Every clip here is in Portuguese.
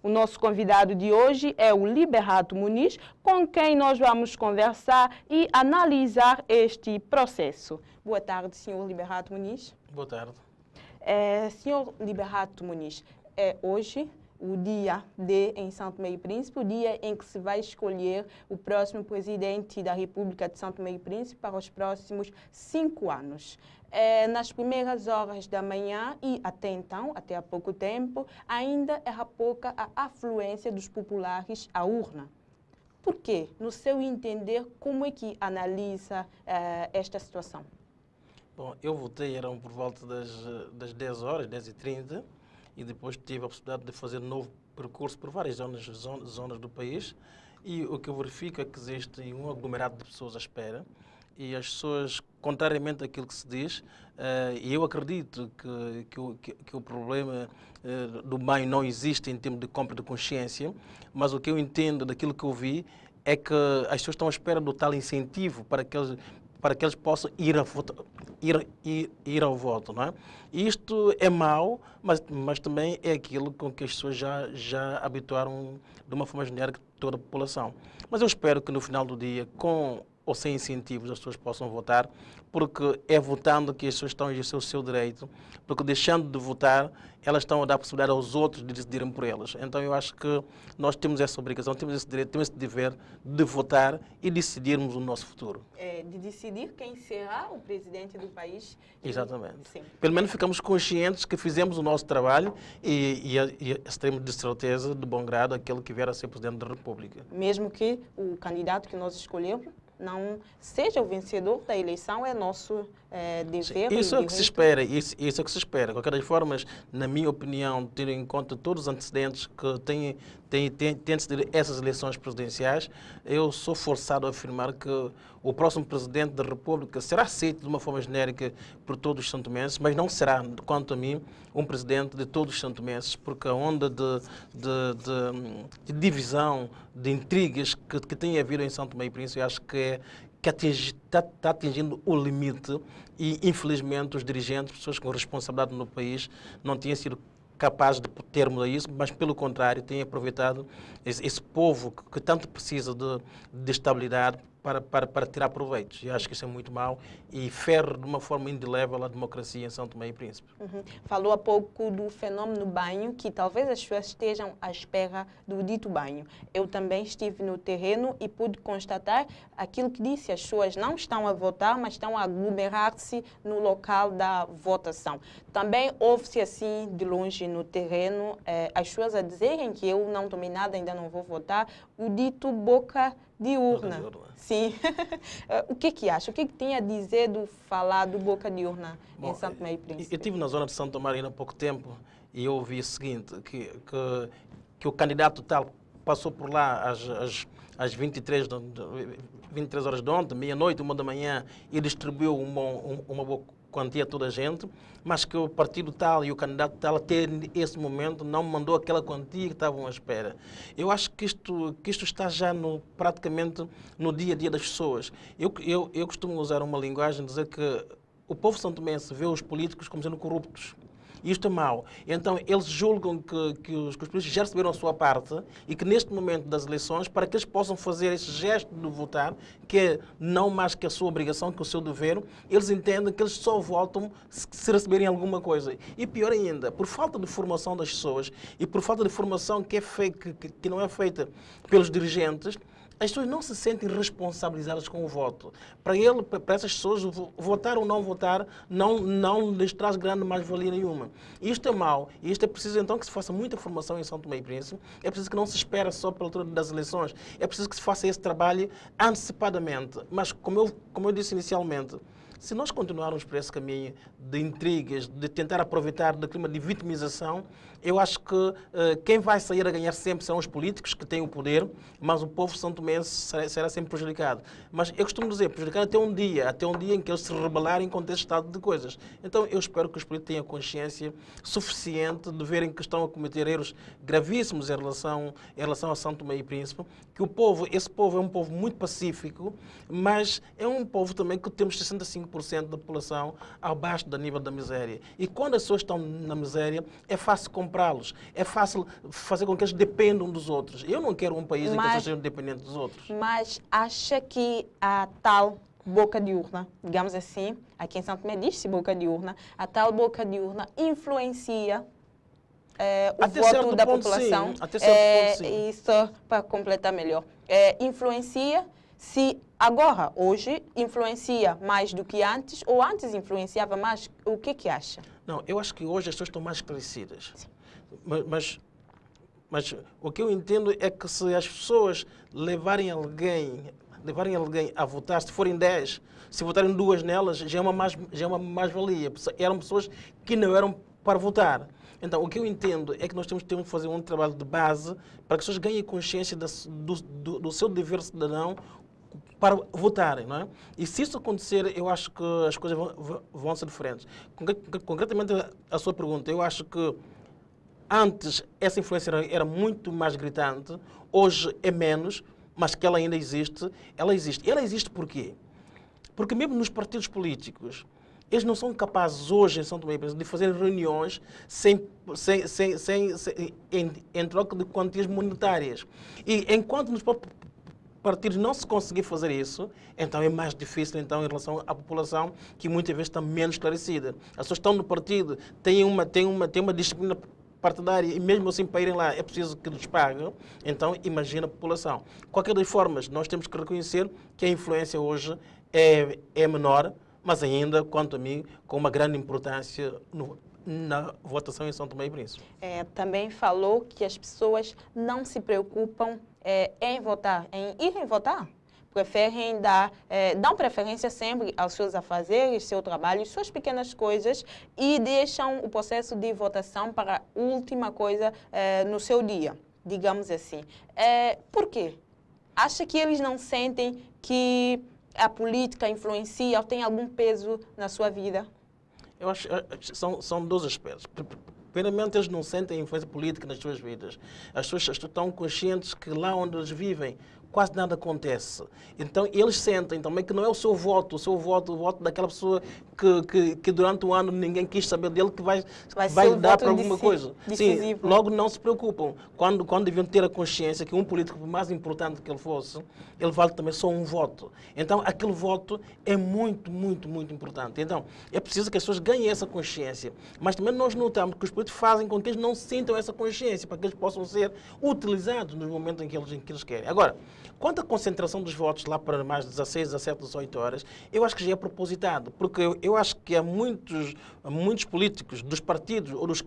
O nosso convidado de hoje é o Liberato Muniz, com quem nós vamos conversar e analisar este processo. Boa tarde, senhor Liberato Muniz. Boa tarde. Senhor Liberato Muniz, é hoje o dia D em São Tomé e Príncipe, o dia em que se vai escolher o próximo presidente da República de São Tomé e Príncipe para os próximos 5 anos. Nas primeiras horas da manhã e até então, até há pouco tempo, ainda era pouca a afluência dos populares à urna. Por quê? No seu entender, como é que analisa esta situação? Bom, eu votei, eram por volta das 10 horas, 10h30, e depois tive a possibilidade de fazer um novo percurso por várias zonas do país, e o que eu verifico é que existe um aglomerado de pessoas à espera, e as pessoas, contrariamente àquilo que se diz, e eu acredito que o problema do banho não existe em termos de compra de consciência, mas o que eu entendo daquilo que eu vi é que as pessoas estão à espera do tal incentivo para que eles possam ir ao voto, não é? Isto é mau, mas também é aquilo com que as pessoas já habituaram de uma forma genérica toda a população. Mas eu espero que no final do dia, com ou sem incentivos, as pessoas possam votar, porque é votando que as pessoas estão a exercer o seu direito, porque deixando de votar, elas estão a dar a possibilidade aos outros de decidirem por elas. Então eu acho que nós temos essa obrigação, temos esse direito, temos esse dever de votar e decidirmos o nosso futuro. De decidir quem será o presidente do país. Exatamente. Sim. Pelo menos ficamos conscientes que fizemos o nosso trabalho e estaremos de certeza, de bom grado, aquele que vier a ser presidente da República. Mesmo que o candidato que nós escolhemos não seja o vencedor da eleição, é nosso dever. Isso é o que se espera, isso é o que se espera. De qualquer forma, na minha opinião, tendo em conta todos os antecedentes que têm antecedido essas eleições presidenciais, eu sou forçado a afirmar que o próximo presidente da República será aceito de uma forma genérica por todos os santomenses, mas não será, quanto a mim, um presidente de todos os santomenses, porque a onda de divisão, de intrigas que tem havido em São Tomé e Príncipe, eu acho que está atingindo o limite e, infelizmente, os dirigentes, pessoas com responsabilidade no país, não têm sido capazes de termos isso, mas, pelo contrário, têm aproveitado esse povo que tanto precisa de estabilidade para tirar proveitos. E acho que isso é muito mau e fere de uma forma indelével a democracia em São Tomé e Príncipe. Falou há pouco do fenômeno banho, que talvez as pessoas estejam à espera do dito banho. Eu também estive no terreno e pude constatar aquilo que disse. As pessoas não estão a votar, mas estão a aglomerar-se no local da votação. Também ouve-se assim, de longe no terreno, as pessoas a dizerem que eu não tomei nada, ainda não vou votar, o dito boca de urna. Sim. O que acha? O que tem a dizer do falar do boca de urna em São Tomé e Príncipe? Eu estive na zona de São Tomé há pouco tempo e eu ouvi o seguinte, que o candidato tal passou por lá às 23 horas de ontem, meia-noite, 1 da manhã, e distribuiu uma boa quantia a toda a gente, mas que o partido tal e o candidato tal até esse momento não mandou aquela quantia que estavam à espera. Eu acho que isto está já praticamente no dia a dia das pessoas. Eu costumo usar uma linguagem, dizer que o povo santomense vê os políticos como sendo corruptos. E isto é mau. Então, eles julgam que os políticos já receberam a sua parte e que neste momento das eleições, para que eles possam fazer esse gesto de votar, que é não mais que a sua obrigação, que o seu dever, eles entendem que eles só votam se receberem alguma coisa. E pior ainda, por falta de formação das pessoas e por falta de formação que não é feita pelos dirigentes, as pessoas não se sentem responsabilizadas com o voto. Para essas pessoas, votar ou não votar não lhes traz grande mais-valia nenhuma. Isto é mau. E isto é preciso, então, que se faça muita formação em São Tomé e Príncipe. É preciso que não se espere só pela altura das eleições. É preciso que se faça esse trabalho antecipadamente. Mas, como eu disse inicialmente, se nós continuarmos por esse caminho de intrigas, de tentar aproveitar do clima de vitimização, eu acho que quem vai sair a ganhar sempre serão os políticos que têm o poder, mas o povo santomense será sempre prejudicado. Mas eu costumo dizer, prejudicado até um dia em que eles se rebelarem contra esse estado de coisas. Então eu espero que os políticos tenham consciência suficiente de verem que estão a cometer erros gravíssimos em relação a São Tomé e Príncipe, que esse povo é um povo muito pacífico, mas é um povo também que temos 65% da população abaixo do nível da miséria. E quando as pessoas estão na miséria, é fácil comprá-los. É fácil fazer com que eles dependam dos outros. Eu não quero um país em que eles sejam dependentes dos outros. Mas acha que a tal boca de urna, digamos assim, aqui em São Tomé diz-se boca de urna, a tal boca de urna influencia o voto da população? Sim. Até certo ponto, sim. E só para completar melhor, influencia se agora, hoje, influencia mais do que antes ou antes influenciava mais? O que acha? Não, eu acho que hoje as pessoas estão mais esclarecidas. Mas o que eu entendo é que se as pessoas levarem alguém a votar, se forem 10, se votarem 2 nelas, já é uma mais-valia. Eram pessoas que não eram para votar. Então, o que eu entendo é que nós temos que fazer um trabalho de base para que as pessoas ganhem consciência do seu dever cidadão para votarem, não é? E se isso acontecer, eu acho que as coisas vão ser diferentes. Concretamente, a sua pergunta, eu acho que antes essa influência era muito mais gritante, hoje é menos, mas que ela ainda existe. Ela existe. E ela existe por quê? Porque mesmo nos partidos políticos, eles não são capazes hoje em São Tomé e Príncipe de fazer reuniões em troca de quantias monetárias. E enquanto nos partidos não se conseguir fazer isso, então é mais difícil então, em relação à população, que muitas vezes está menos esclarecida. As pessoas estão no partido, têm uma disciplina partidária e mesmo assim para irem lá é preciso que lhes paguem, então imagina a população. Qualquer das formas, nós temos que reconhecer que a influência hoje é menor, mas ainda, quanto a mim, com uma grande importância na votação em São Tomé e Príncipe. Também falou que as pessoas não se preocupam em votar, em irem votar. Preferem dão preferência sempre aos seus afazeres, seu trabalho, suas pequenas coisas e deixam o processo de votação para a última coisa no seu dia, digamos assim. Por quê? Acha que eles não sentem que a política influencia ou tem algum peso na sua vida? Eu acho que são 2 aspectos. Primeiramente, eles não sentem influência política nas suas vidas. As pessoas estão conscientes que lá onde eles vivem quase nada acontece. Então, eles sentem também que não é o voto o voto daquela pessoa que durante o ano ninguém quis saber dele, que vai dar para alguma coisa. Sim, logo não se preocupam. Quando deviam ter a consciência que um político, por mais importante que ele fosse, ele vale também só um voto. Então, aquele voto é muito, muito, muito importante. Então, é preciso que as pessoas ganhem essa consciência. Mas também nós notamos que os políticos fazem com que eles não sintam essa consciência, para que eles possam ser utilizados nos momentos em que eles querem. Agora, quanto à concentração dos votos lá para mais 16, 17, 18 horas, eu acho que já é propositado, porque eu acho que há muitos políticos dos partidos ou dos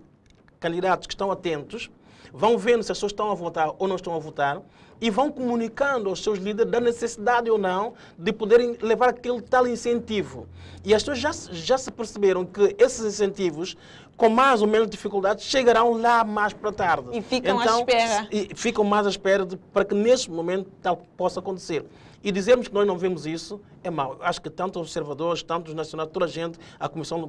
candidatos que estão atentos, vão vendo se as pessoas estão a votar ou não estão a votar e vão comunicando aos seus líderes da necessidade ou não de poderem levar aquele tal incentivo. E as pessoas já se perceberam que esses incentivos, com mais ou menos dificuldades, chegarão lá mais para tarde. E ficam à espera. E ficam mais à espera para que nesse momento tal possa acontecer. E dizermos que nós não vemos isso é mau. Acho que tanto os observadores, tanto os nacionais, toda a gente, a Comissão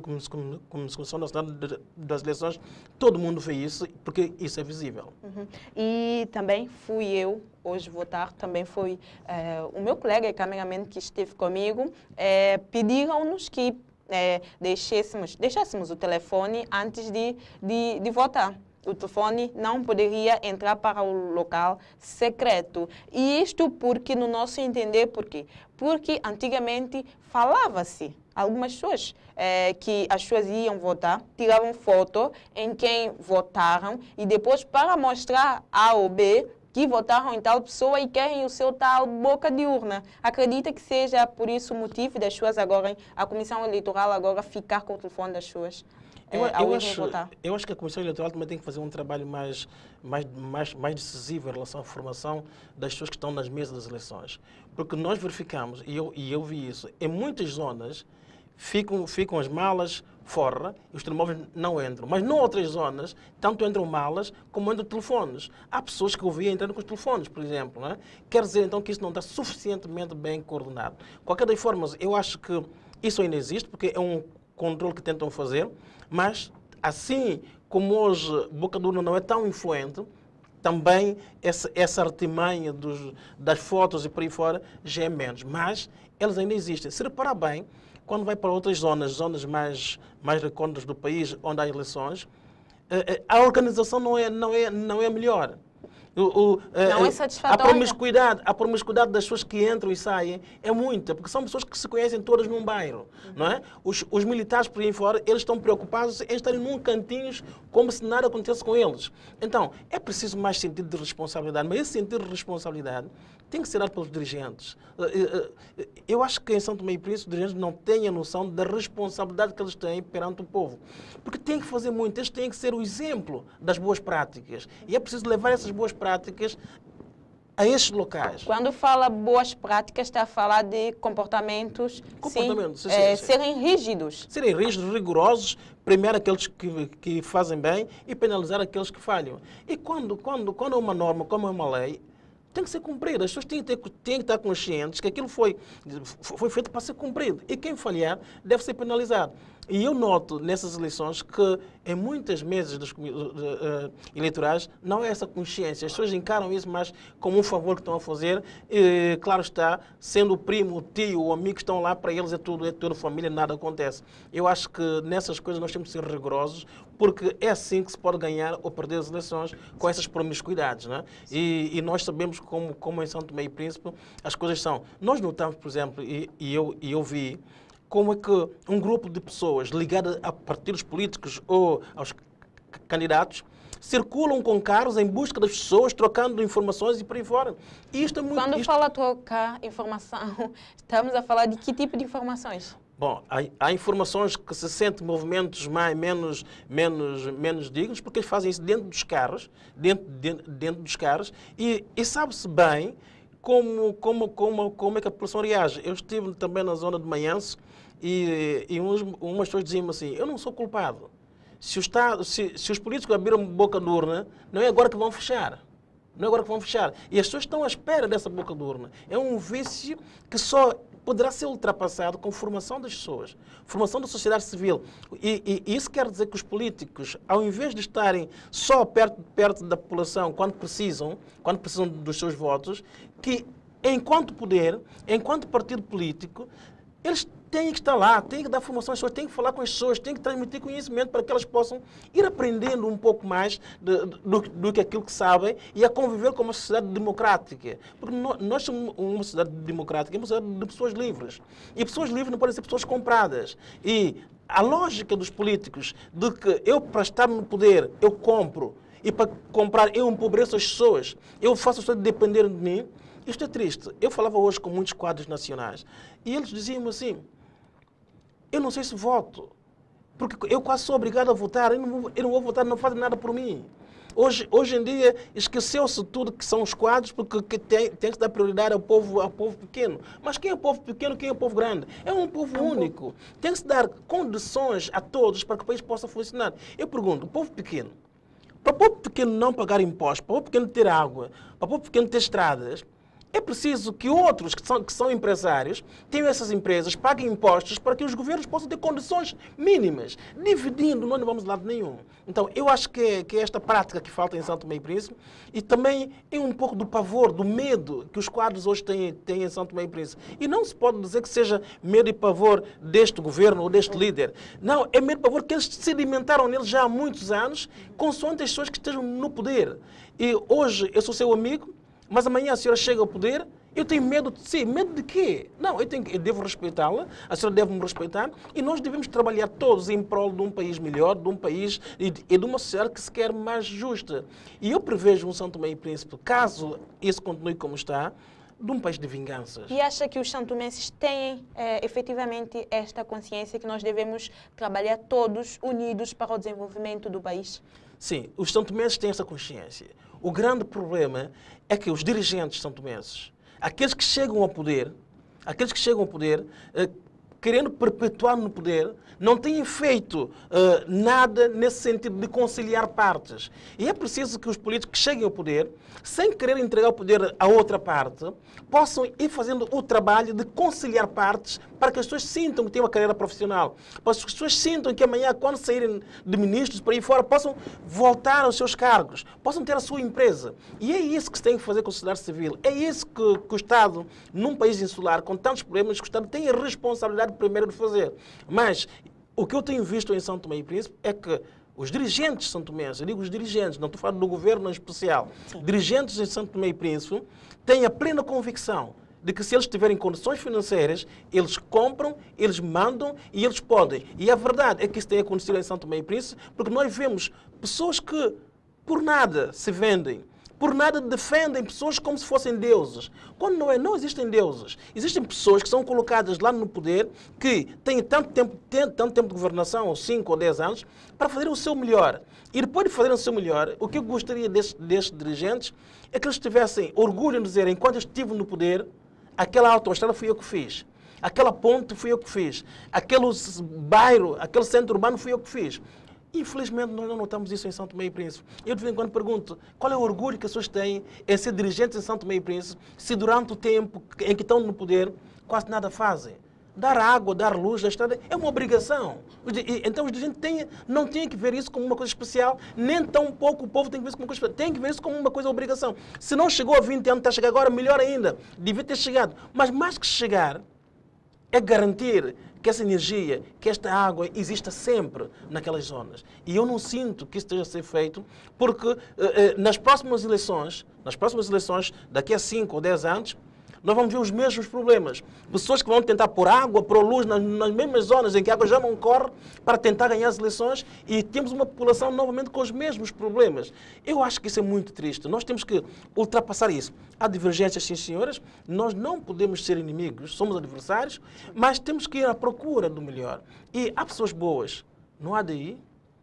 Nacional das Eleições, todo mundo vê isso, porque isso é visível. E também fui eu hoje votar, também foi o meu colega e cameraman que esteve comigo, pediram-nos que deixássemos o telefone antes de votar. O telefone não poderia entrar para o local secreto. E isto porque, no nosso entender, por quê? Porque antigamente falava-se, algumas pessoas, que as pessoas iam votar, tiravam foto em quem votaram e depois para mostrar A ou B que votaram em tal pessoa e querem o seu tal boca de urna. Acredita que seja por isso o motivo das pessoas agora, a Comissão Eleitoral agora ficar com o telefone das pessoas? Eu acho que a Comissão Eleitoral também tem que fazer um trabalho mais decisivo em relação à formação das pessoas que estão nas mesas das eleições. Porque nós verificamos, e eu vi isso, em muitas zonas ficam as malas fora e os telemóveis não entram. Mas em outras zonas, tanto entram malas como entram telefones. Há pessoas que eu vi entrando com os telefones, por exemplo. Não é? Quer dizer, então, que isso não está suficientemente bem coordenado. De qualquer das formas, eu acho que isso ainda existe, porque é um controle que tentam fazer, mas assim como hoje boca de urna não é tão influente, também essa artimanha das fotos e por aí fora já é menos. Mas elas ainda existem. Se reparar bem, quando vai para outras zonas mais recônditas do país, onde há eleições, a organização não é melhor. Não é satisfatória. A promiscuidade das pessoas que entram e saem é muita, porque são pessoas que se conhecem todas num bairro, não é? Os militares por aí fora, eles estão preocupados em estarem num cantinhos como se nada acontecesse com eles. Então, é preciso mais sentido de responsabilidade, mas esse sentido de responsabilidade tem que ser dado pelos dirigentes. Eu acho que em São Tomé e Príncipe os dirigentes não têm a noção da responsabilidade que eles têm perante o povo. Porque têm que fazer muito, eles têm que ser o exemplo das boas práticas. E é preciso levar essas boas práticas a estes locais. Quando fala boas práticas, está a falar de comportamentos, serem rígidos. Serem rígidos, rigorosos, premiar aqueles que fazem bem e penalizar aqueles que falham. E quando é uma norma, como é uma lei, tem que ser cumprido. As pessoas têm que estar conscientes que aquilo foi feito para ser cumprido. E quem falhar deve ser penalizado. E eu noto nessas eleições que em muitas mesas eleitorais não é essa consciência. As pessoas encaram isso mais como um favor que estão a fazer. E, claro está, sendo o primo, o tio, o amigo que estão lá, para eles é tudo família, nada acontece. Eu acho que nessas coisas nós temos que ser rigorosos, porque é assim que se pode ganhar ou perder as eleições, com essas promiscuidades, não é? E nós sabemos como em São Tomé e Príncipe as coisas são. Nós notamos, por exemplo, e eu vi como é que um grupo de pessoas ligadas a partidos políticos ou aos candidatos circulam com carros em busca das pessoas, trocando informações e por aí fora. E isto é muito... Quando fala trocar informação, estamos a falar de que tipo de informações? Bom, há informações que se sentem movimentos menos dignos, porque eles fazem isso dentro dos carros, dentro dos carros, e sabe-se bem como é que a população reage. Eu estive também na zona de Manhanço e umas pessoas diziam assim: eu não sou culpado. Se os políticos abriram boca de urna, não é agora que vão fechar. Não é agora que vão fechar. E as pessoas estão à espera dessa boca de urna. É um vício que só poderá ser ultrapassado com formação das pessoas, formação da sociedade civil. E isso quer dizer que os políticos, ao invés de estarem só perto da população quando precisam dos seus votos, que enquanto poder, enquanto partido político, eles têm que estar lá, têm que dar formação às pessoas, têm que falar com as pessoas, têm que transmitir conhecimento para que elas possam ir aprendendo um pouco mais do que aquilo que sabem e a conviver com uma sociedade democrática. Porque nós somos uma sociedade democrática, uma sociedade de pessoas livres. E pessoas livres não podem ser pessoas compradas. E a lógica dos políticos de que eu, para estar no poder, eu compro, e para comprar eu empobreço as pessoas, eu faço as pessoas dependerem de mim, isto é triste. Eu falava hoje com muitos quadros nacionais e eles diziam assim: eu não sei se voto, porque eu quase sou obrigado a votar, eu não vou votar, não fazem nada por mim. Hoje em dia esqueceu-se tudo que são os quadros, porque tem que dar prioridade ao povo pequeno. Mas quem é o povo pequeno, quem é o povo grande? É um povo único. Tem que se dar condições a todos para que o país possa funcionar. Eu pergunto, o povo pequeno, para o povo pequeno não pagar impostos, para o povo pequeno ter água, para o povo pequeno ter estradas, é preciso que outros que são empresários tenham essas empresas, paguem impostos para que os governos possam ter condições mínimas. Dividindo, nós não vamos de lado nenhum. Então, eu acho que é esta prática que falta em São Tomé e Príncipe, e também é um pouco do pavor, do medo que os quadros hoje têm em São Tomé e Príncipe. E não se pode dizer que seja medo e pavor deste governo ou deste líder. Não, é medo e pavor que eles sedimentaram neles já há muitos anos, consoante as pessoas que estejam no poder. E hoje eu sou seu amigo, mas amanhã a senhora chega ao poder, eu tenho medo de si. Medo de quê? Não, eu devo respeitá-la, a senhora deve me respeitar, e nós devemos trabalhar todos em prol de um país melhor, de um país e de uma sociedade que se quer mais justa. E eu prevejo um São Tomé e Príncipe, caso isso continue como está, de um país de vinganças. E acha que os santomenses têm efetivamente esta consciência que nós devemos trabalhar todos unidos para o desenvolvimento do país? Sim, os santomenses têm essa consciência. O grande problema é que os dirigentes santomenses, aqueles que chegam ao poder, querendo perpetuar no poder, não têm feito nada nesse sentido de conciliar partes. E é preciso que os políticos que cheguem ao poder, sem querer entregar o poder a outra parte, possam ir fazendo o trabalho de conciliar partes para que as pessoas sintam que têm uma carreira profissional. Para que as pessoas sintam que amanhã, quando saírem de ministros por aí fora, possam voltar aos seus cargos, possam ter a sua empresa. E é isso que se tem que fazer com a sociedade civil. É isso que o Estado, num país insular, com tantos problemas, que o Estado tem a responsabilidade primeiro de fazer. Mas o que eu tenho visto em São Tomé e Príncipe é que os dirigentes santomenses, eu digo os dirigentes, não estou falando do governo em especial, dirigentes em Santo Tomé e Príncipe, têm a plena convicção de que se eles tiverem condições financeiras, eles compram, eles mandam e eles podem. E a verdade é que isso tem acontecido em Santo Tomé e Príncipe, porque nós vemos pessoas que por nada se vendem, por nada defendem pessoas como se fossem deuses. Quando não existem deuses. Existem pessoas que são colocadas lá no poder, que têm tanto tempo de governação, ou 5 ou 10 anos, para fazer o seu melhor. E depois de fazerem o seu melhor, o que eu gostaria destes dirigentes é que eles tivessem orgulho de dizer, enquanto eu estive no poder, aquela autoestrada fui eu que fiz. Aquela ponte fui eu que fiz. Aquele bairro, aquele centro urbano fui eu que fiz. Infelizmente, nós não notamos isso em Santo Tomé e Príncipe. Eu, de vez em quando, pergunto qual é o orgulho que as pessoas têm em ser dirigentes em Santo Tomé e Príncipe, se durante o tempo em que estão no poder, quase nada fazem. Dar água, dar luz, a estrada é uma obrigação. Então, os dirigentes não têm que ver isso como uma coisa especial, nem tão pouco o povo tem que ver isso como uma coisa especial. Tem que ver isso como uma coisa obrigação. Se não chegou a 20 anos, está a chegar agora, melhor ainda. Devia ter chegado. Mas mais que chegar, é garantir que essa energia, que esta água exista sempre naquelas zonas. E eu não sinto que isso esteja a ser feito, porque nas próximas eleições, daqui a 5 ou 10 anos, nós vamos ver os mesmos problemas. Pessoas que vão tentar pôr água, pôr luz nas mesmas zonas em que a água já não corre para tentar ganhar as eleições e temos uma população novamente com os mesmos problemas. Eu acho que isso é muito triste. Nós temos que ultrapassar isso. Há divergências, sim, senhoras. Nós não podemos ser inimigos, somos adversários, mas temos que ir à procura do melhor. E há pessoas boas no ADI,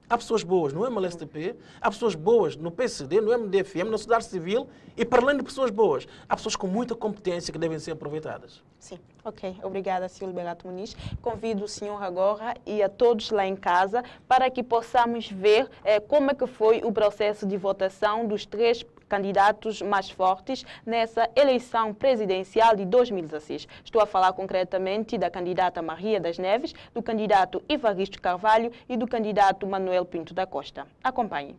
há pessoas boas no MLSTP, há pessoas boas no PCD, no MDFM, na sociedade civil e, para além de pessoas boas, há pessoas com muita competência que devem ser aproveitadas. Sim, ok. Obrigada, Sr. Liberato Muniz. Convido o senhor agora e a todos lá em casa para que possamos ver como é que foi o processo de votação dos 3 candidatos mais fortes nessa eleição presidencial de 2016. Estou a falar concretamente da candidata Maria das Neves, do candidato Evaristo Carvalho e do candidato Manuel Pinto da Costa. Acompanhe.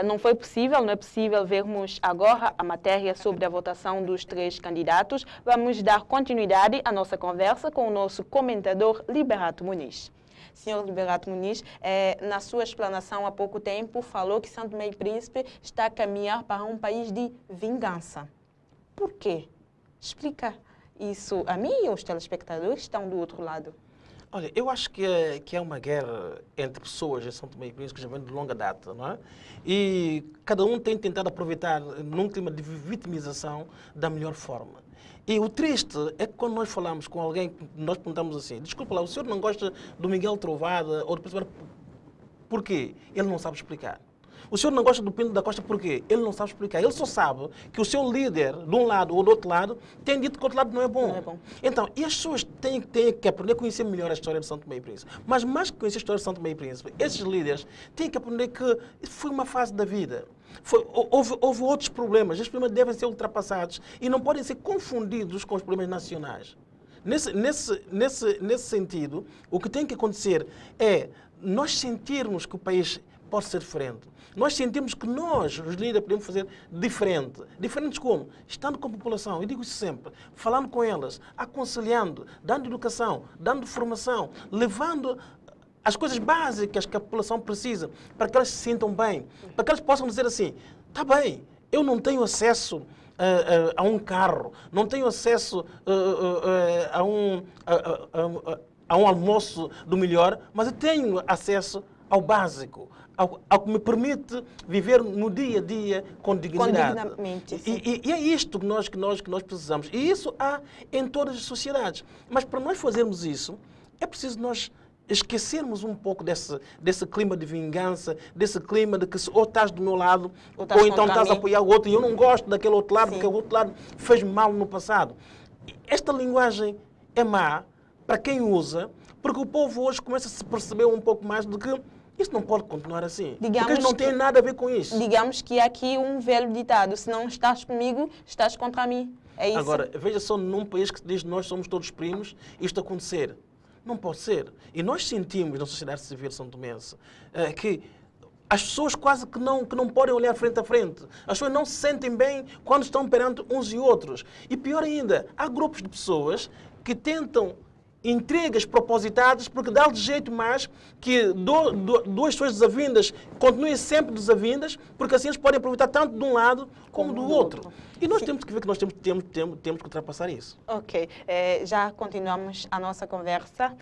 Não é possível vermos agora a matéria sobre a votação dos 3 candidatos. Vamos dar continuidade à nossa conversa com o nosso comentador Liberato Muniz. Senhor Liberato Muniz, na sua explanação há pouco tempo, falou que Santo Tomé e Príncipe está a caminhar para um país de vingança. Por quê? Explica isso a mim e aos telespectadores que estão do outro lado. Olha, eu acho que é uma guerra entre pessoas em São Tomé e Príncipe que já vem de longa data, não é? E cada um tem tentado aproveitar num clima de vitimização da melhor forma. E o triste é que quando nós falamos com alguém, nós perguntamos assim, desculpa lá, o senhor não gosta do Miguel Trovada ou do Príncipe? Por quê? Ele não sabe explicar. O senhor não gosta do Pinto da Costa por quê? Ele não sabe explicar. Ele só sabe que o seu líder, de um lado ou do outro lado, tem dito que o outro lado não é bom. Não é bom. Então, e as pessoas têm que aprender a conhecer melhor a história de Santo Tomé e Príncipe. Mas mais que conhecer a história de Santo Tomé e Príncipe, esses líderes têm que aprender que foi uma fase da vida. Houve outros problemas. Esses problemas devem ser ultrapassados e não podem ser confundidos com os problemas nacionais. Nesse sentido, o que tem que acontecer é nós sentirmos que o país pode ser diferente. Nós sentimos que nós, os líderes, podemos fazer diferente. Diferentes como? Estando com a população, eu digo isso sempre, falando com elas, aconselhando, dando educação, dando formação, levando as coisas básicas que a população precisa para que elas se sintam bem, para que elas possam dizer assim, está bem, eu não tenho acesso a um carro, não tenho acesso a um almoço do melhor, mas eu tenho acesso ao básico, ao que me permite viver no dia a dia com dignidade. E é isto que nós precisamos. E isso há em todas as sociedades. Mas para nós fazermos isso, é preciso nós esquecermos um pouco desse clima de vingança, desse clima de que ou estás do meu lado, ou então estás a apoiar o outro, e eu não gosto daquele outro lado, porque o outro lado fez mal no passado. Esta linguagem é má para quem usa, porque o povo hoje começa a se perceber um pouco mais de que isso não pode continuar assim. Porque eles não têm nada a ver com isso. Digamos que há aqui um velho ditado, se não estás comigo, estás contra mim. É isso? Agora, veja só, num país que diz que nós somos todos primos, isto acontecer. Não pode ser. E nós sentimos na sociedade civil santomense que as pessoas quase que não podem olhar frente a frente. As pessoas não se sentem bem quando estão perante uns e outros. E pior ainda, há grupos de pessoas que tentam intrigas propositadas porque dá de jeito mais que duas pessoas desavindas continuem sempre desavindas, porque assim eles podem aproveitar tanto de um lado como do outro. E nós temos que ver que nós temos que ultrapassar isso. Ok, já continuamos a nossa conversa.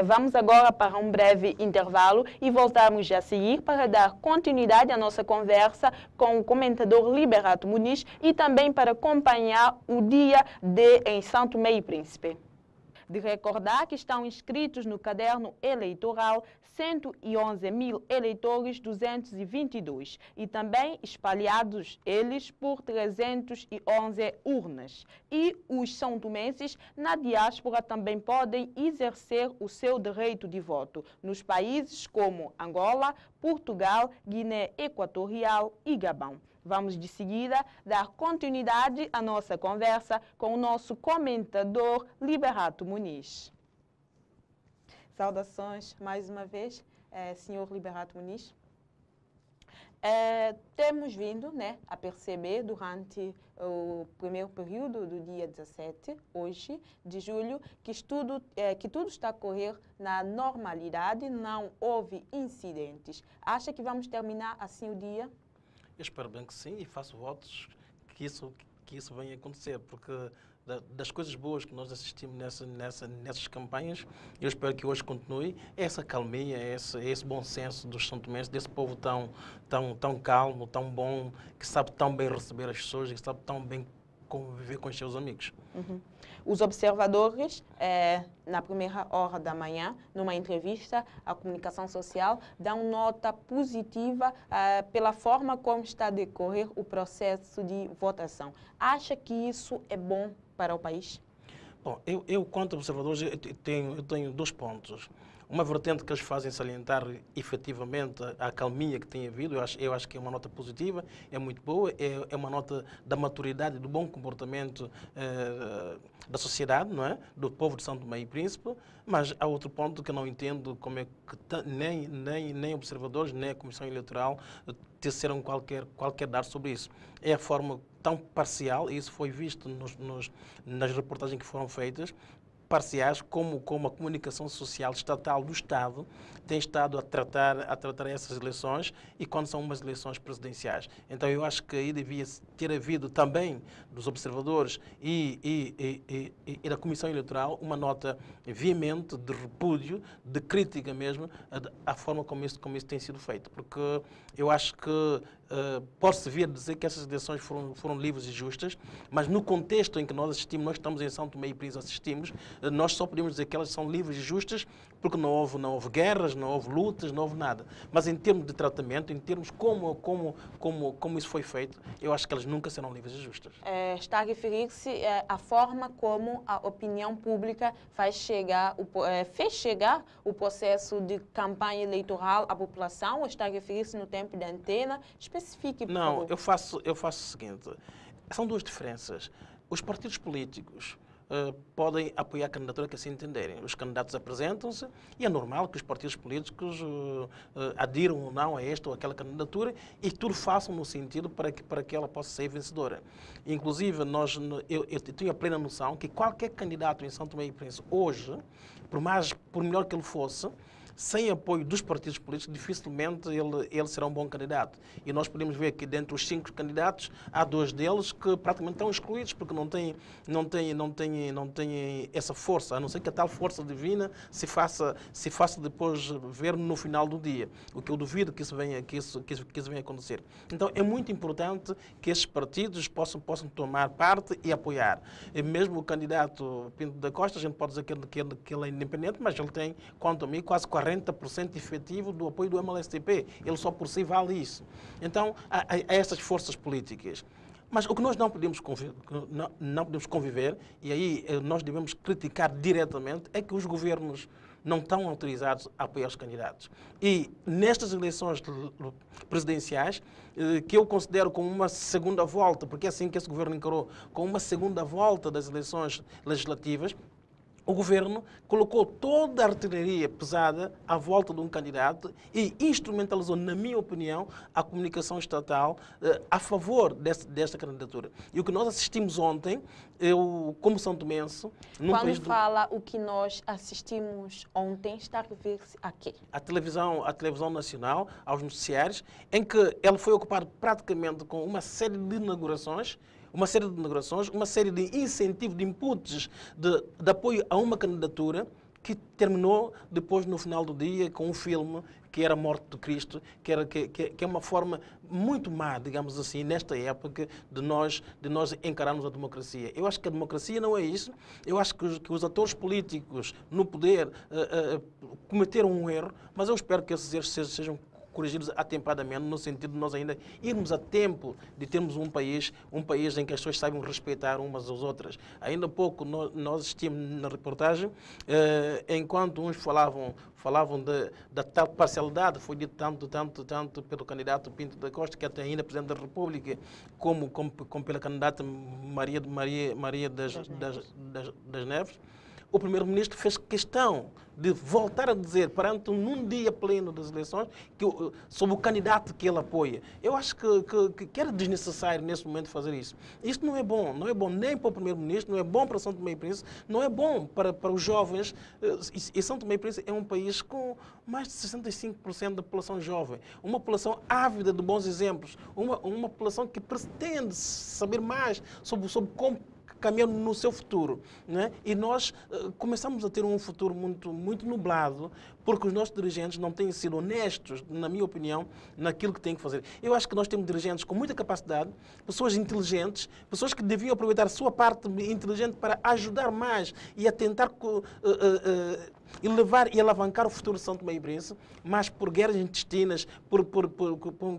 Vamos agora para um breve intervalo e voltamos a seguir para dar continuidade à nossa conversa com o comentador Liberato Muniz e também para acompanhar o dia D em São Tomé e Príncipe. De recordar que estão inscritos no caderno eleitoral 111 mil eleitores 222 e também espalhados eles por 311 urnas. E os são-tomenses na diáspora também podem exercer o seu direito de voto nos países como Angola, Portugal, Guiné Equatorial e Gabão. Vamos de seguida dar continuidade à nossa conversa com o nosso comentador Liberato Muniz. Saudações mais uma vez, senhor Liberato Muniz. Temos vindo a perceber durante o primeiro período do dia 17, hoje, de julho, que tudo está a correr na normalidade, não houve incidentes. Acha que vamos terminar assim o dia? Eu espero bem que sim e faço votos que isso venha a acontecer, porque das coisas boas que nós assistimos nessas campanhas, eu espero que hoje continue essa calmia, esse bom senso dos são-tomenses, desse povo tão calmo, tão bom, que sabe tão bem receber as pessoas e que sabe tão bem conviver com os seus amigos. Uhum. Os observadores, na primeira hora da manhã, numa entrevista à comunicação social, dão nota positiva pela forma como está a decorrer o processo de votação. Acha que isso é bom para o país? Bom, eu quanto observadores, eu tenho 2 pontos. Uma vertente que eles fazem salientar efetivamente a calmia que tem havido, eu acho que é uma nota positiva, é muito boa, é uma nota da maturidade, do bom comportamento da sociedade, não é? Do povo de São Tomé e Príncipe, mas há outro ponto que eu não entendo como é que nem observadores, nem a Comissão Eleitoral teceram qualquer dado sobre isso. É a forma tão parcial, e isso foi visto nas reportagens que foram feitas, parciais, como a comunicação social estatal do Estado tem estado a tratar essas eleições e quando são umas eleições presidenciais. Então eu acho que aí devia ter havido também dos observadores e da Comissão Eleitoral uma nota veemente de repúdio, de crítica mesmo, à forma como isso tem sido feito. Porque eu acho que pode-se vir a dizer que essas eleições foram livres e justas, mas no contexto em que nós assistimos, nós estamos em São Tomé e Príncipe, assistimos, nós só podemos dizer que elas são livres e justas porque não houve guerras, não houve lutas, não houve nada. Mas em termos de tratamento, em termos como isso foi feito, eu acho que elas nunca serão livres e justas. Está a referir-se à forma como a opinião pública fez chegar o processo de campanha eleitoral à população, ou está a referir-se no tempo de antena? Especifique, por favor. Não, eu faço o seguinte, são 2 diferenças. Os partidos políticos podem apoiar a candidatura que assim entenderem. Os candidatos apresentam-se e é normal que os partidos políticos adiram ou não a esta ou aquela candidatura e tudo façam no sentido para que ela possa ser vencedora. Inclusive, eu tenho a plena noção que qualquer candidato em São Tomé e Príncipe hoje, por melhor que ele fosse, sem apoio dos partidos políticos, dificilmente ele será um bom candidato. E nós podemos ver que, dentre os 5 candidatos, há 2 deles que praticamente estão excluídos, porque não têm essa força, a não ser que a tal força divina se faça depois ver no final do dia. O que eu duvido que isso venha a acontecer. Então, é muito importante que esses partidos possam tomar parte e apoiar. E mesmo o candidato Pinto da Costa, a gente pode dizer que ele é independente, mas ele tem, quanto a mim, quase 40% efetivo do apoio do MLSTP. Ele só por si vale isso. Então, há essas forças políticas. Mas o que nós não podemos conviver, e aí nós devemos criticar diretamente, é que os governos não estão autorizados a apoiar os candidatos. E nestas eleições presidenciais, que eu considero como uma segunda volta, porque é assim que esse governo encarou, como uma segunda volta das eleições legislativas, o governo colocou toda a artilharia pesada à volta de um candidato e instrumentalizou, na minha opinião, a comunicação estatal a favor desta candidatura. E o que nós assistimos ontem, eu, como santomense... Quando fala o que nós assistimos ontem, está a referir-se a quê? A televisão nacional, aos noticiários, em que ele foi ocupado praticamente com uma série de inaugurações, uma série de incentivos, de inputs, de apoio a uma candidatura que terminou depois, no final do dia, com um filme que era a Morte de Cristo, que é uma forma muito má, digamos assim, nesta época, de nós encararmos a democracia. Eu acho que a democracia não é isso. Eu acho que os atores políticos no poder cometeram um erro, mas eu espero que esses erros sejam corrigidos atempadamente, no sentido de nós ainda irmos a tempo de termos um país em que as pessoas saibam respeitar umas às outras. Ainda há pouco nós assistimos na reportagem, enquanto uns falavam da tal parcialidade, foi dito tanto pelo candidato Pinto da Costa, que até ainda Presidente da República, como pela candidata Maria das Neves. O primeiro-ministro fez questão de voltar a dizer, perante num dia pleno das eleições, sobre o candidato que ele apoia. Eu acho que era desnecessário, nesse momento, fazer isso. Isto não é bom nem para o primeiro-ministro, não é bom para São Tomé e Príncipe, não é bom para os jovens. E São Tomé e Príncipe é um país com mais de 65% da população jovem, uma população ávida de bons exemplos, uma população que pretende saber mais sobre como caminhando no seu futuro, né? E nós começamos a ter um futuro muito nublado, porque os nossos dirigentes não têm sido honestos, na minha opinião, naquilo que têm que fazer. Eu acho que nós temos dirigentes com muita capacidade, pessoas inteligentes, pessoas que deviam aproveitar a sua parte inteligente para ajudar mais e a tentar elevar e alavancar o futuro de São Tomé e Príncipe, mas por guerras intestinas,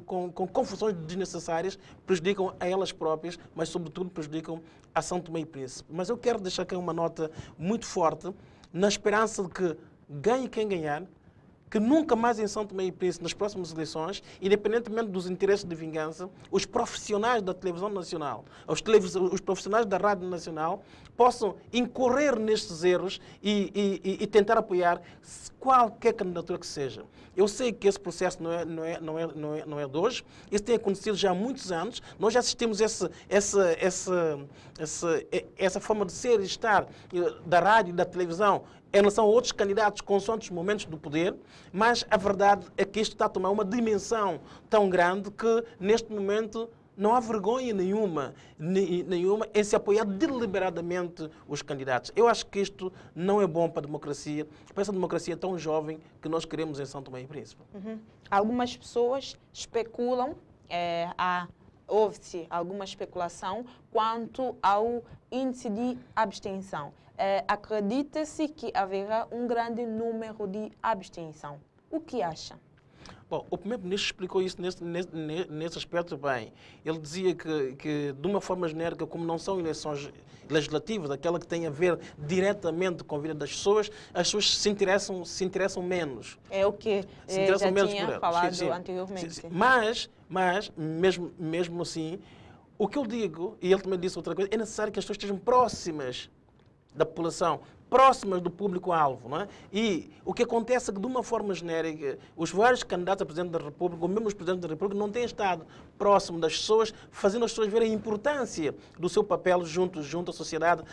com confusões desnecessárias, prejudicam a elas próprias, mas sobretudo prejudicam a São Tomé e Príncipe. Mas eu quero deixar aqui uma nota muito forte, na esperança de que ganhe quem ganhar, que nunca mais em São Tomé e Príncipe, nas próximas eleições, independentemente dos interesses de vingança, os profissionais da televisão nacional, os profissionais da rádio nacional, possam incorrer nestes erros e tentar apoiar qualquer candidatura que seja. Eu sei que esse processo não é de hoje, isso tem acontecido já há muitos anos, nós já assistimos essa forma de ser e estar da rádio e da televisão em relação a outros candidatos consoante os momentos do poder, mas a verdade é que isto está a tomar uma dimensão tão grande que, neste momento, não há vergonha nenhuma em se apoiar deliberadamente os candidatos. Eu acho que isto não é bom para a democracia, para essa democracia tão jovem que nós queremos em São Tomé e Príncipe. Algumas pessoas especulam, houve-se alguma especulação quanto ao índice de abstenção. Acredita-se que haverá um grande número de abstenção. O que acha? Bom, o primeiro-ministro explicou isso nesse aspecto bem. Ele dizia que, de uma forma genérica, como não são eleições legislativas, aquela que tem a ver diretamente com a vida das pessoas, as pessoas se interessam menos. É o que já tinha falado anteriormente. Sim. Mas mesmo assim, o que eu digo, e ele também disse outra coisa, é necessário que as pessoas estejam próximas da população, próximas do público-alvo, não é? E o que acontece é que, de uma forma genérica, os vários candidatos a Presidente da República, ou mesmo os Presidentes da República, não têm estado próximo das pessoas, fazendo as pessoas verem a importância do seu papel junto à sociedade,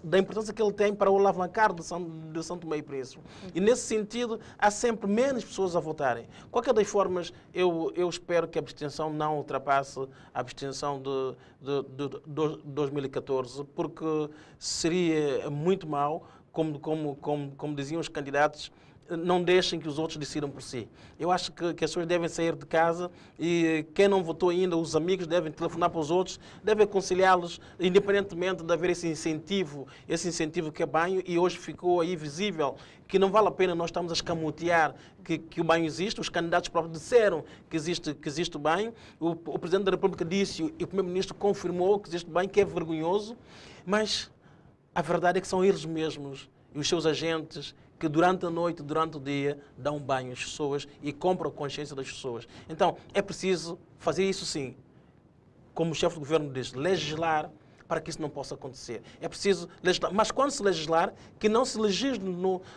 da importância que ele tem para o alavancar de São Tomé e Príncipe. E, nesse sentido, há sempre menos pessoas a votarem. Qualquer das formas, eu espero que a abstenção não ultrapasse a abstenção de 2014, porque seria muito mau, como diziam os candidatos, não deixem que os outros decidam por si. Eu acho que as pessoas devem sair de casa e quem não votou ainda, os amigos devem telefonar para os outros, devem aconselhá-los, independentemente de haver esse incentivo que é banho, e hoje ficou aí visível que não vale a pena nós estarmos a escamotear que o banho existe. Os candidatos próprios disseram que existe o banho, o Presidente da República disse e o Primeiro-Ministro confirmou que existe o banho, que é vergonhoso, mas a verdade é que são eles mesmos e os seus agentes que durante a noite, durante o dia, dão banho às pessoas e compram a consciência das pessoas. Então, é preciso fazer isso sim, como o chefe do governo diz, legislar, para que isso não possa acontecer. É preciso legislar. Mas quando se legislar, que não se legisle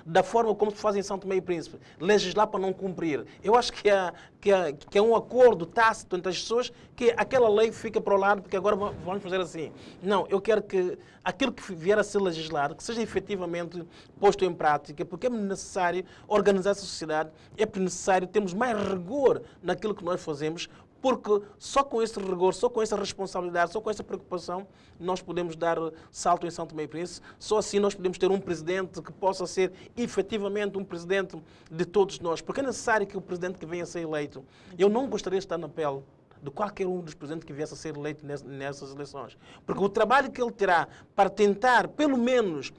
da forma como se faz em São Tomé e Príncipe. Legislar para não cumprir. Eu acho que é um acordo tácito entre as pessoas que aquela lei fica para o lado, porque agora vamos fazer assim. Não, eu quero que aquilo que vier a ser legislado, que seja efetivamente posto em prática, porque é necessário organizar essa sociedade, é necessário termos mais rigor naquilo que nós fazemos, porque só com esse rigor, só com essa responsabilidade, só com essa preocupação, nós podemos dar salto em São Tomé e Príncipe. Só assim nós podemos ter um presidente que possa ser efetivamente um presidente de todos nós. Porque é necessário que o presidente que venha a ser eleito, eu não gostaria de estar na pele de qualquer um dos presidentes que viesse a ser eleito nessas eleições. Porque o trabalho que ele terá para tentar, pelo menos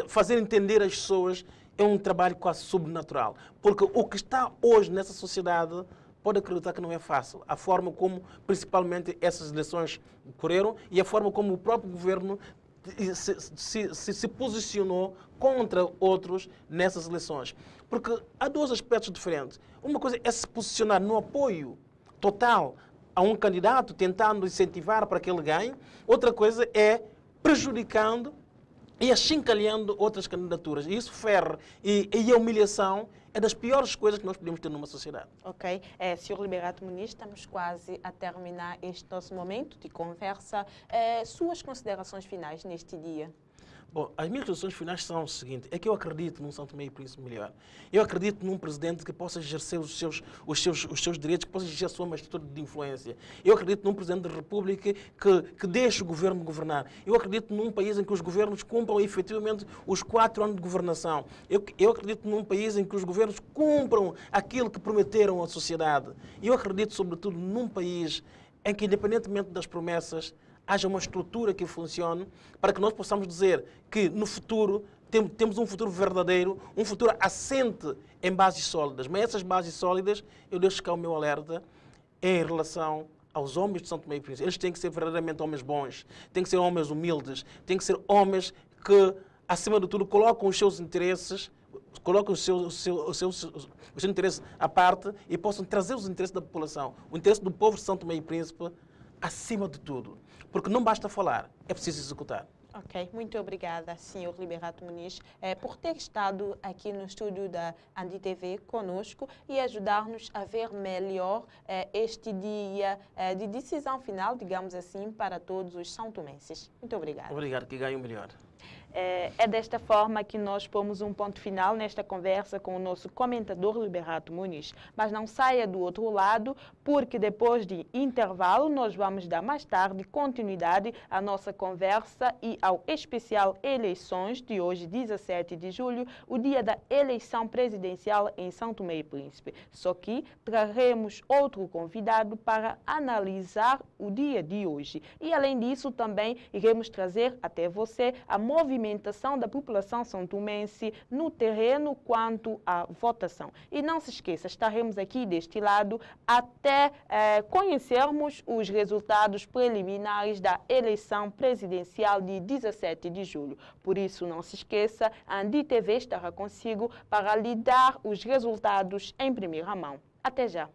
fazer entender as pessoas, é um trabalho quase sobrenatural. Porque o que está hoje nessa sociedade, pode acreditar que não é fácil. A forma como, principalmente, essas eleições ocorreram e a forma como o próprio governo se posicionou contra outros nessas eleições. Porque há dois aspectos diferentes. Uma coisa é se posicionar no apoio total a um candidato, tentando incentivar para que ele ganhe. Outra coisa é prejudicando e achincalhando outras candidaturas. E isso ferra. E a humilhação é das piores coisas que nós podemos ter numa sociedade. Ok. Sr. Liberato Muniz, estamos quase a terminar este nosso momento de conversa. Suas considerações finais neste dia? Bom, as minhas considerações finais são o seguinte, é que eu acredito num São Tomé e Príncipe melhor. Eu acredito num presidente que possa exercer os seus direitos, que possa exercer a sua magistratura de influência. Eu acredito num presidente da República que deixe o governo governar. Eu acredito num país em que os governos cumpram efetivamente os 4 anos de governação. Eu acredito num país em que os governos cumpram aquilo que prometeram à sociedade. Eu acredito, sobretudo, num país em que, independentemente das promessas, haja uma estrutura que funcione para que nós possamos dizer que no futuro temos um futuro verdadeiro, um futuro assente em bases sólidas. Mas essas bases sólidas, eu deixo cá o meu alerta em relação aos homens de São Tomé e Príncipe. Eles têm que ser verdadeiramente homens bons, têm que ser homens humildes, têm que ser homens que, acima de tudo, colocam os seus interesses, colocam os seus interesses à parte e possam trazer os interesses da população, o interesse do povo de São Tomé e Príncipe, acima de tudo. Porque não basta falar, é preciso executar. Ok, muito obrigada, Sr. Liberato Muniz, por ter estado aqui no estúdio da ANDI-TV conosco e ajudar-nos a ver melhor este dia de decisão final, digamos assim, para todos os são-tomenses. Muito obrigada. Obrigado, que ganhe o melhor. É desta forma que nós pomos um ponto final nesta conversa com o nosso comentador Liberato Muniz. Mas não saia do outro lado, porque depois de intervalo nós vamos dar mais tarde continuidade à nossa conversa e ao especial Eleições de hoje, 17 de julho, o dia da eleição presidencial em São Tomé e Príncipe. Só que traremos outro convidado para analisar o dia de hoje. E além disso também iremos trazer até você a movimentação da população são-tomense no terreno quanto à votação. E não se esqueça, estaremos aqui deste lado até conhecermos os resultados preliminares da eleição presidencial de 17 de julho. Por isso, não se esqueça, a ANDI-TV estará consigo para lhe dar os resultados em primeira mão. Até já!